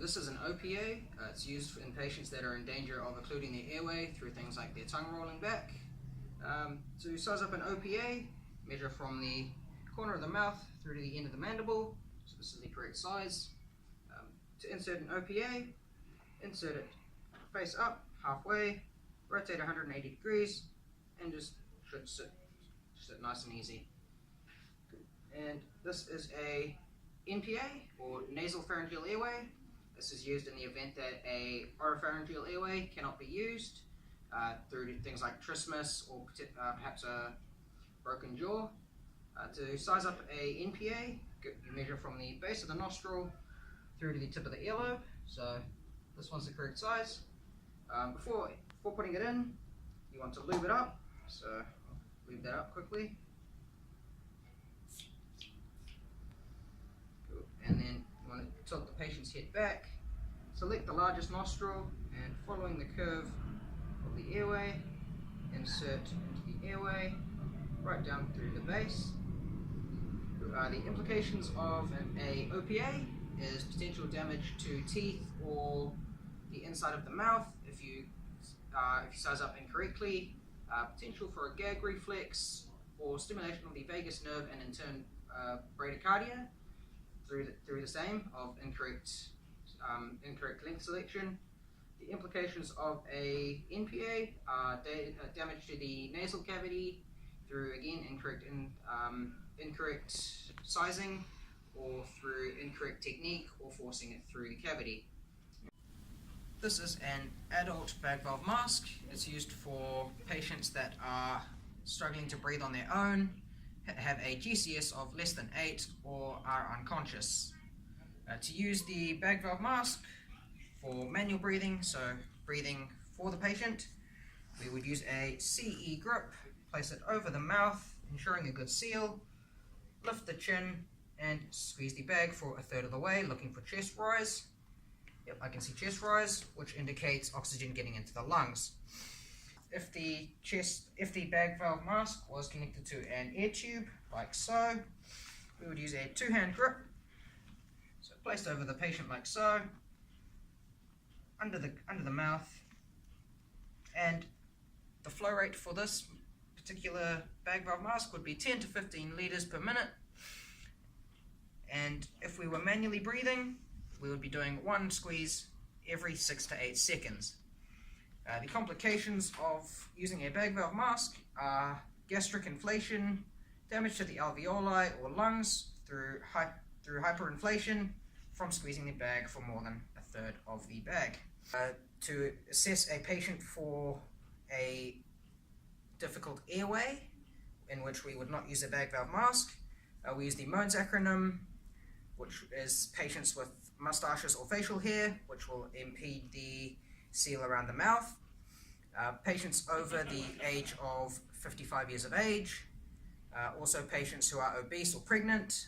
this is an OPA. It's used in patients that are in danger of occluding their airway through things like their tongue rolling back. To size up an OPA, measure from the corner of the mouth through to the end of the mandible. So this is the correct size. To insert an OPA, insert it face up, halfway, rotate 180 degrees, and just should sit nice and easy. And this is a NPA, or nasopharyngeal airway. This is used in the event that a oropharyngeal airway cannot be used through things like trismus or perhaps a broken jaw. To size up a NPA, you measure from the base of the nostril through to the tip of the earlobe. So this one's the correct size. Before putting it in, you want to lube it up. So I'll lube that up quickly. Cool. And then you want to tilt the patient's head back, select the largest nostril, and following the curve of the airway, insert into the airway, right down through the base. The implications of an OPA is potential damage to teeth or the inside of the mouth if you size up incorrectly, potential for a gag reflex or stimulation of the vagus nerve and in turn bradycardia through the same of incorrect length selection. The implications of a NPA are damage to the nasal cavity through, again, incorrect sizing or through incorrect technique or forcing it through the cavity. This is an adult bag valve mask. It's used for patients that are struggling to breathe on their own, have a GCS of less than 8, or are unconscious. To use the bag valve mask for manual breathing, so breathing for the patient, we would use a CE grip, place it over the mouth, ensuring a good seal, lift the chin, and squeeze the bag for a third of the way, looking for chest rise. Yep, I can see chest rise, which indicates oxygen getting into the lungs. If the bag valve mask was connected to an air tube, like so, we would use a 2-hand grip. So placed over the patient like so, under the mouth, and the flow rate for this particular bag valve mask would be 10 to 15 liters per minute. And if we were manually breathing, we would be doing 1 squeeze every 6 to 8 seconds. The complications of using a bag valve mask are gastric inflation, damage to the alveoli or lungs through hyperinflation from squeezing the bag for more than a third of the bag. To assess a patient for a difficult airway, in which we would not use a bag valve mask, we use the MOANS acronym, which is patients with mustaches or facial hair, which will impede the seal around the mouth, patients over the age of 55 years of age, also patients who are obese or pregnant,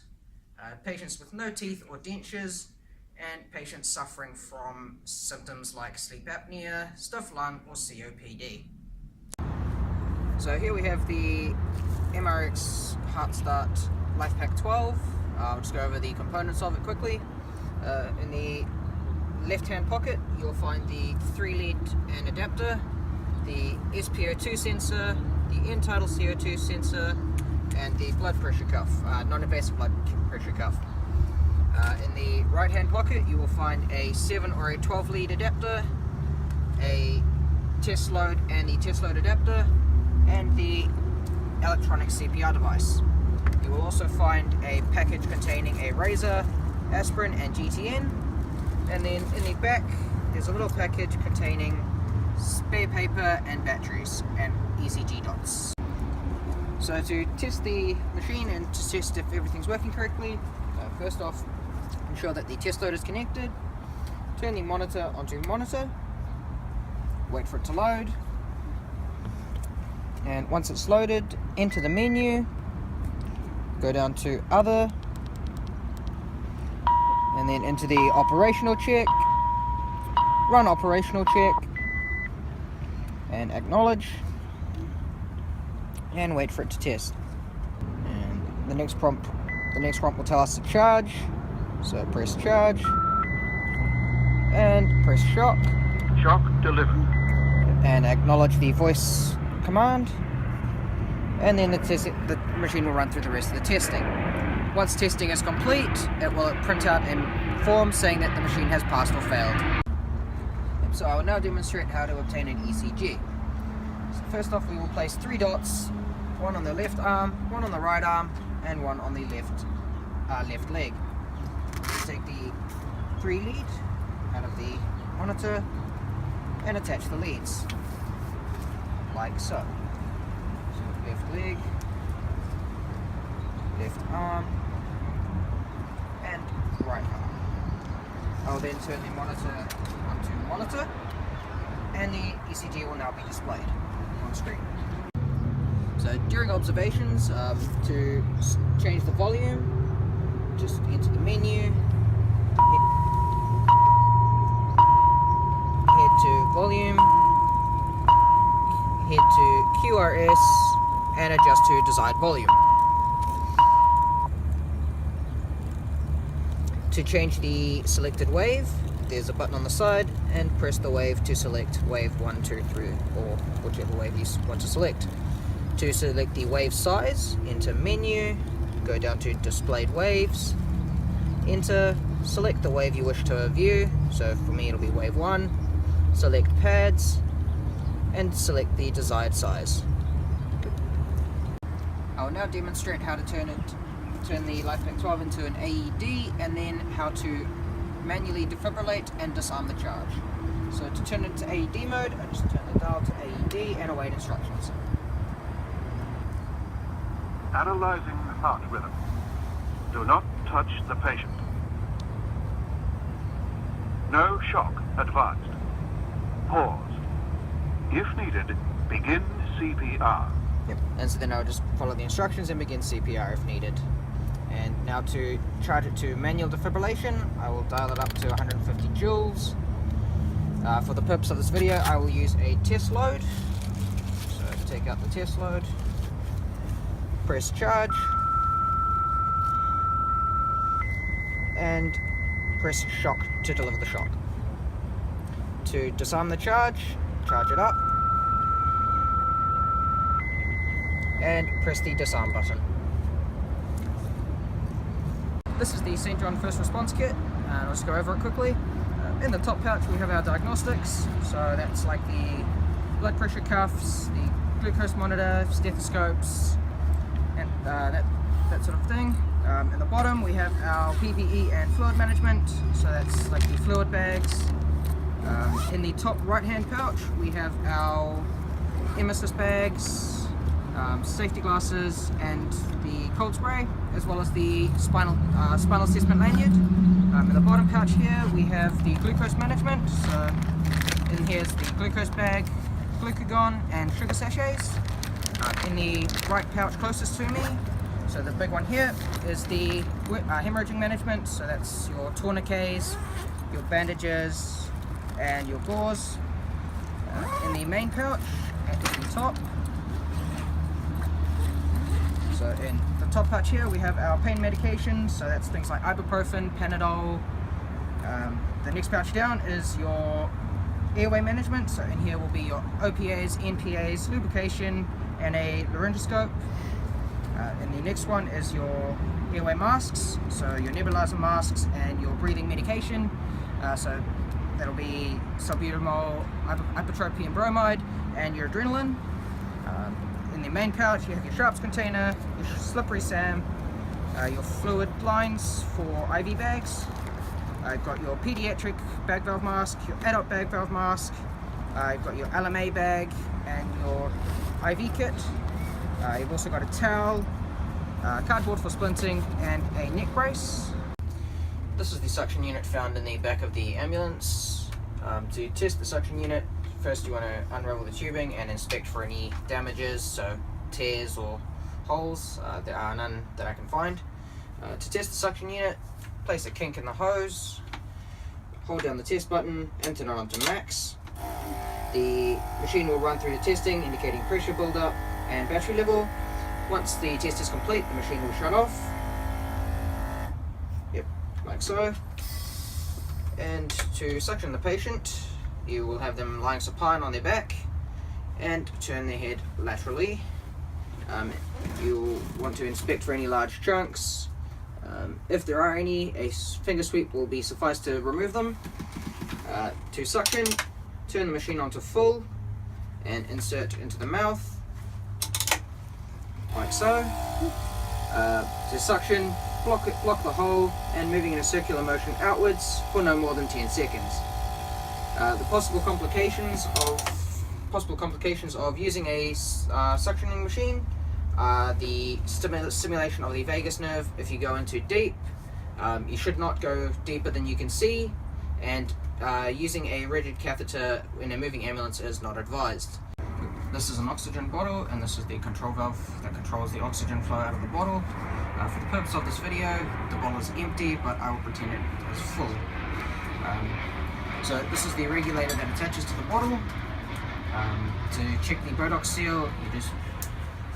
patients with no teeth or dentures, and patients suffering from symptoms like sleep apnea, stiff lung, or COPD. So here we have the MRX HeartStart LifePak 12. I'll just go over the components of it quickly. In the left-hand pocket, you'll find the 3-lead and adapter, the SpO2 sensor, the end-tidal CO2 sensor, and the blood pressure cuff, non-invasive blood pressure cuff. In the right-hand pocket, you will find a 7 or a 12-lead adapter, a test load and the test load adapter, and the electronic CPR device. You will also find a package containing a razor, aspirin, and GTN. And then in the back, there's a little package containing spare paper and batteries and ECG dots. So to test the machine and to test if everything's working correctly, first off, ensure that the test load is connected. Turn the monitor onto monitor. Wait for it to load. And once it's loaded, enter the menu. Go down to Other, and then into the Operational Check, Run Operational Check, and Acknowledge, and wait for it to test. And the next prompt will tell us to charge, so press charge, and press shock. Shock delivered. And acknowledge the voice command. And then the machine will run through the rest of the testing. Once testing is complete, it will print out a form saying that the machine has passed or failed. So I will now demonstrate how to obtain an ECG. So first off, we will place 3 dots, one on the left arm, one on the right arm, and one on the left leg. Take the 3 lead out of the monitor and attach the leads, like so. So left leg, left arm, and right arm. I'll then turn the monitor onto monitor, and the ECG will now be displayed on screen. So during observations, to change the volume, just enter the menu, head to volume, head to QRS, and adjust to desired volume. To change the selected wave, there's a button on the side, and press the wave to select wave 1, 2, 3, or whichever wave you want to select. To select the wave size, enter menu, go down to displayed waves, enter, select the wave you wish to view, so for me it'll be wave 1, select pads, and select the desired size. I'll now demonstrate how to turn the LifePack 12 into an AED, and then how to manually defibrillate and disarm the charge. So to turn it to AED mode, I just turn the dial to AED and await instructions. Analyzing heart rhythm. Do not touch the patient. No shock advised. Pause. If needed, begin CPR. Yep. And so then I'll just follow the instructions and begin CPR if needed. And now to charge it to manual defibrillation, I will dial it up to 150 joules. For the purpose of this video, I will use a test load. So take out the test load, press charge, and press shock to deliver the shock. To disarm the charge it up, and press the disarm button. This is the St. John First Response Kit, and I'll just go over it quickly. In the top pouch we have our diagnostics, so that's like the blood pressure cuffs, the glucose monitor, stethoscopes, and that sort of thing. In the bottom we have our PPE and fluid management, so that's like the fluid bags. In the top right hand pouch we have our emesis bags, safety glasses, and the cold spray, as well as the spinal assessment lanyard. In the bottom pouch here we have the glucose management, so in here's the glucose bag, glucagon, and sugar sachets. In the right pouch closest to me, so the big one here, is the hemorrhaging management, so that's your tourniquets, your bandages, and your gauze. In the main pouch at the top, so in the top pouch here we have our pain medication, so that's things like ibuprofen, Panadol. The next pouch down is your airway management, so in here will be your OPAs, NPAs, lubrication, and a laryngoscope. And the next one is your airway masks, so your nebulizer masks and your breathing medication. So that'll be salbutamol, ipratropium bromide, and your adrenaline. In the main pouch you have your sharps container, your slippery SAM, your fluid lines for IV bags. I've got your pediatric bag valve mask, your adult bag valve mask. You've got your LMA bag and your IV kit. You've also got a towel, cardboard for splinting, and a neck brace. This is the suction unit found in the back of the ambulance. To test the suction unit, first you want to unravel the tubing and inspect for any damages, so tears or holes. There are none that I can find. To test the suction unit, place a kink in the hose, hold down the test button, and turn it on to max. The machine will run through the testing, indicating pressure buildup and battery level. Once the test is complete, the machine will shut off. Yep, like so. And to suction the patient, you will have them lying supine on their back and turn their head laterally. You'll want to inspect for any large chunks. If there are any, a finger sweep will be suffice to remove them. To suction, turn the machine onto full and insert into the mouth, like so. To suction, block the hole and moving in a circular motion outwards for no more than 10 seconds. The possible complications of using a suctioning machine are the stimulation of the vagus nerve if you go in too deep. You should not go deeper than you can see, and using a rigid catheter in a moving ambulance is not advised. This is an oxygen bottle, and this is the control valve that controls the oxygen flow out of the bottle. For the purpose of this video, the bottle is empty, but I will pretend it is full. So this is the regulator that attaches to the bottle. To check the Botox seal, you just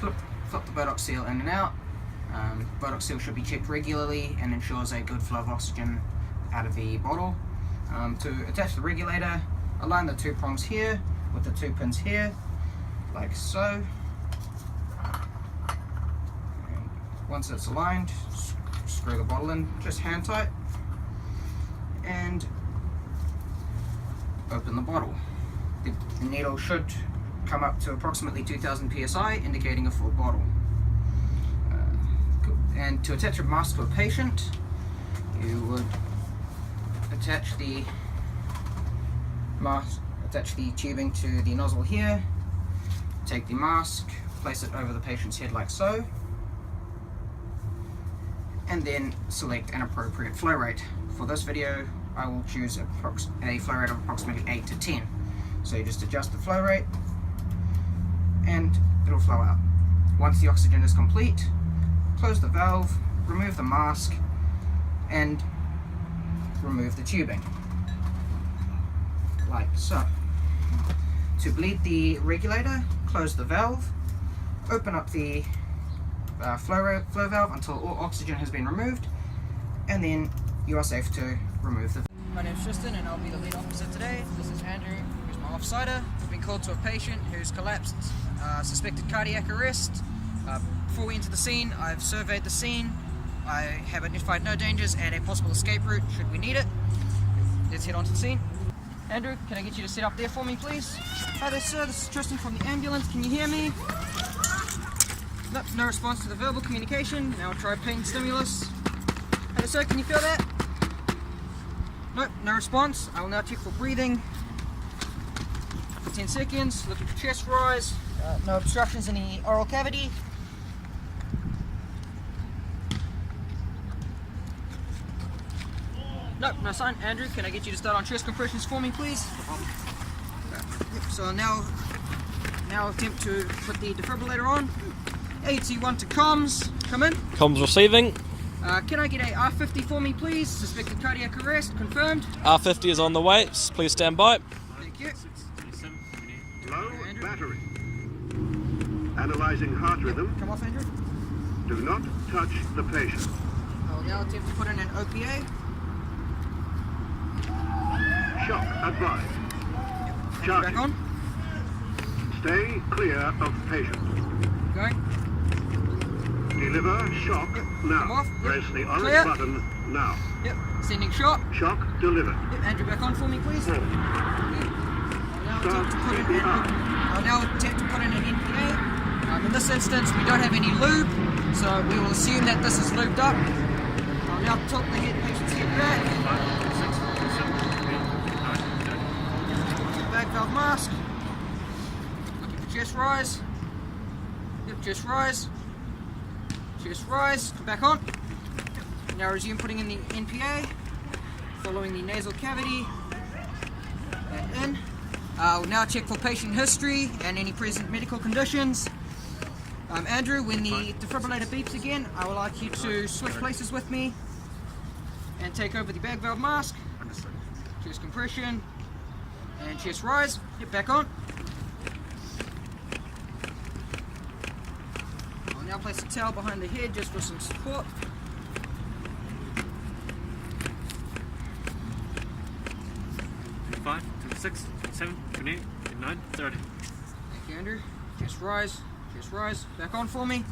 flip the Botox seal in and out. Botox seal should be checked regularly and ensures a good flow of oxygen out of the bottle. To attach the regulator, align the two prongs here with the two pins here, like so. And once it's aligned, screw the bottle in just hand tight and open the bottle. The needle should come up to approximately 2000 psi, indicating a full bottle. And to attach a mask to a patient, you would attach the tubing to the nozzle here, take the mask, place it over the patient's head like so, and then select an appropriate flow rate. For this video, I will choose a flow rate of approximately 8 to 10. So you just adjust the flow rate and it'll flow out. Once the oxygen is complete, close the valve, remove the mask, and remove the tubing, like so. To bleed the regulator, close the valve, open up the flow valve until all oxygen has been removed, and then you are safe to remove the. My name is Tristan and I'll be the lead officer today. This is Andrew, who's my off-sider. We've been called to a patient who's collapsed, suspected cardiac arrest. Before we enter the scene, I've surveyed the scene. I have identified no dangers and a possible escape route should we need it. Let's head on to the scene. Andrew, can I get you to sit up there for me, please? Hi there, sir. This is Tristan from the ambulance. Can you hear me? Nope, no response to the verbal communication. Now I'll try pain stimulus. Hi there, sir. Can you feel that? Nope, no response. I will now check for breathing for 10 seconds. Look at your chest rise. No obstructions in the oral cavity. Nope, no sign. Andrew, can I get you to start on chest compressions for me, please? Yep, so I'll now attempt to put the defibrillator on. AUT1 to comms. Come in. Comms receiving. Can I get a R50 for me, please? Suspected cardiac arrest, confirmed. R50 is on the way. Please stand by. Thank you. Low battery. Analyzing heart rhythm. Come off, Andrew. Do not touch the patient. I'll now attempt to put in an OPA. Shock advised. Andrew, Charging. back on. Stay clear of patient. Going. Deliver shock now. Come off. Yep. Press the orange Clear. button now. Yep. Sending shot. Shock delivered. Yep. Andrew, back on for me, please. Four. I'll now attempt to put in an NPA. In this instance, we don't have any lube, so we will assume that this is lubed up. I'll now tilt the patient's head back. Bag valve mask. Look at the chest rise. Yep, chest rise. Chest rise. Come back on. Now resume putting in the NPA, following the nasal cavity. And in. I'll now check for patient history and any present medical conditions. Andrew, when the defibrillator beeps again, I would like you to switch places with me and take over the bag valve mask. Chest compression and chest rise. Get back on. I'll now place a towel behind the head just for some support. 26, 27, 28, 29, 30. Thank you, Andrew. Chest rise. Chest rise. Back on for me.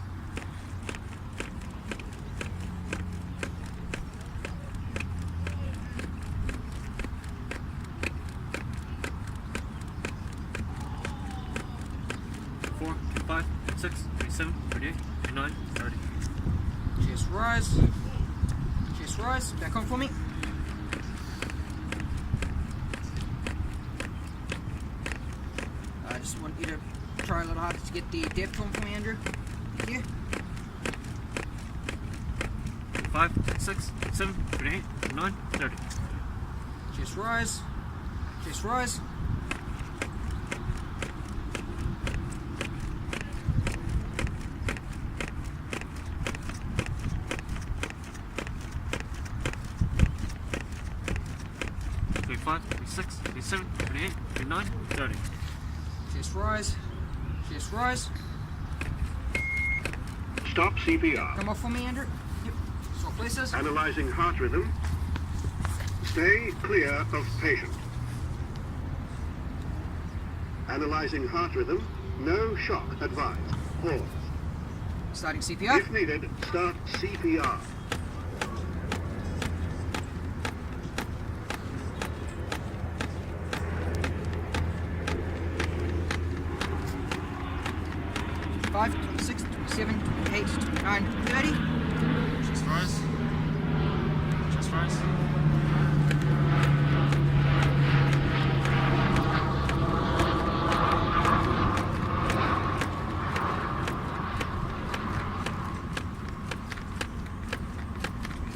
Four, 25, 26, 27, 28, 29, 30. Chest rise. Chest rise. Back on for me. I just want you to try a little harder to get the depth on for me, Andrew. Thank you. 5, 6, 7, 28, 29, 30. Chest rise. Chest rise. Twenty-six, 27, 28, 29, 30. Chest rise. Chest rise. Stop CPR. Come off for me, Andrew. Yep. Swap places. Analyzing heart rhythm. Stay clear of patient. Analyzing heart rhythm. No shock advised. Pause. Starting CPR. If needed, start CPR. Five, 26, 27, 28, 29, 30. Chest rise. Chest rise.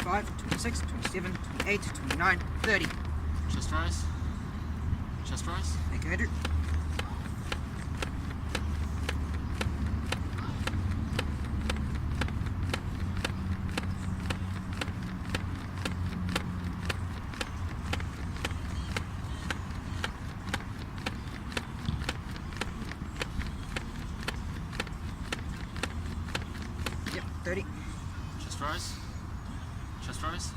Five, 26, 27, 28, 29, 30. Chest rise. Chest rise. Thank you, Andrew. Yep, 30. Chest rise. Chest rise.